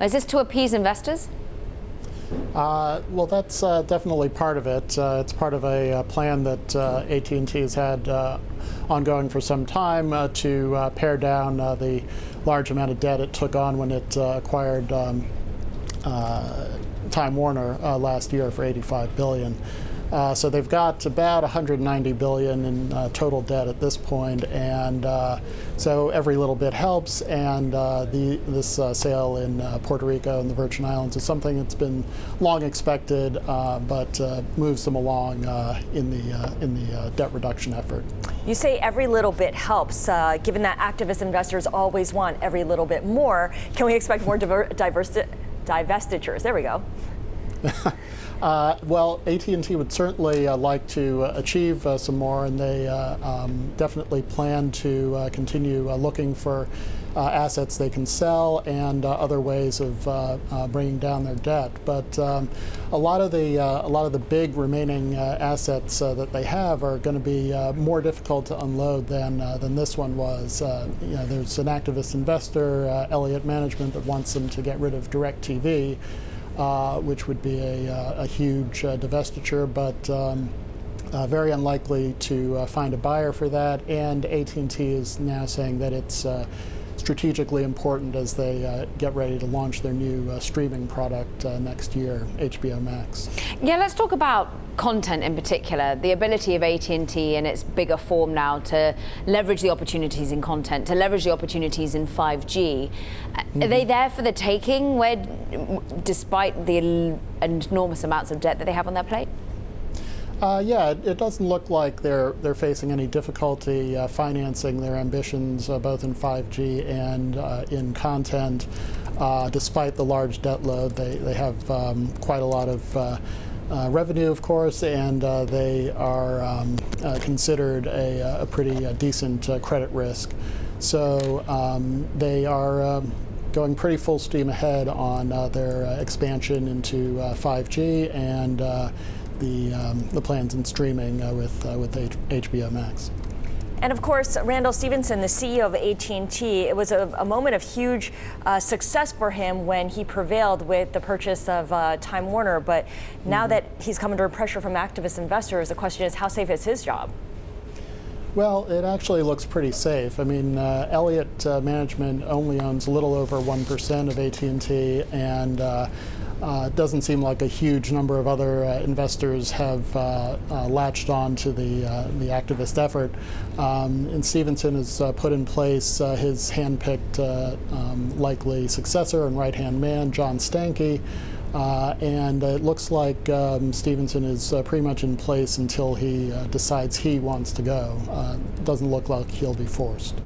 Is this to appease investors? Well, that's definitely part of it. It's part of a plan that AT&T has had ongoing for some time to pare down the large amount of debt it took on when it acquired Time Warner last year for $85 billion. So they've got about $190 billion in total debt at this point, and so every little bit helps. And this sale in Puerto Rico and the Virgin Islands is something that's been long expected, but moves them along in the debt reduction effort. You say every little bit helps. Given that activist investors always want every little bit more, can we expect more divestitures? There we go. Well, AT&T would certainly like to achieve some more, and they definitely plan to continue looking for assets they can sell and other ways of bringing down their debt. But a lot of the big remaining assets that they have are going to be more difficult to unload than this one was. There's an activist investor, Elliott Management, that wants them to get rid of DirecTV. Which would be a huge divestiture, but very unlikely to find a buyer for that. And AT&T is now saying that it's strategically important as they get ready to launch their new streaming product next year, HBO Max. Yeah, let's talk about content in particular, the ability of AT&T in its bigger form now to leverage the opportunities in content, to leverage the opportunities in 5G. Are they there for the taking, despite the enormous amounts of debt that they have on their plate? Yeah, it doesn't look like they're facing any difficulty financing their ambitions both in 5G and in content. Despite the large debt load, they have quite a lot of revenue, of course, and they are considered a pretty decent credit risk. So they are going pretty full steam ahead on their expansion into 5G and the plans in streaming with HBO Max. And of course, Randall Stephenson, the CEO of AT&T, it was a moment of huge success for him when he prevailed with the purchase of Time Warner. But now that he's come under pressure from activist investors, the question is, how safe is his job? Well, it actually looks pretty safe. I mean, Elliott Management only owns a little over 1% of AT&T, and it doesn't seem like a huge number of other investors have latched on to the activist effort. And Stevenson has put in place his hand-picked likely successor and right-hand man, John Stankey. And it looks like Stevenson is pretty much in place until he decides he wants to go. Doesn't look like he'll be forced.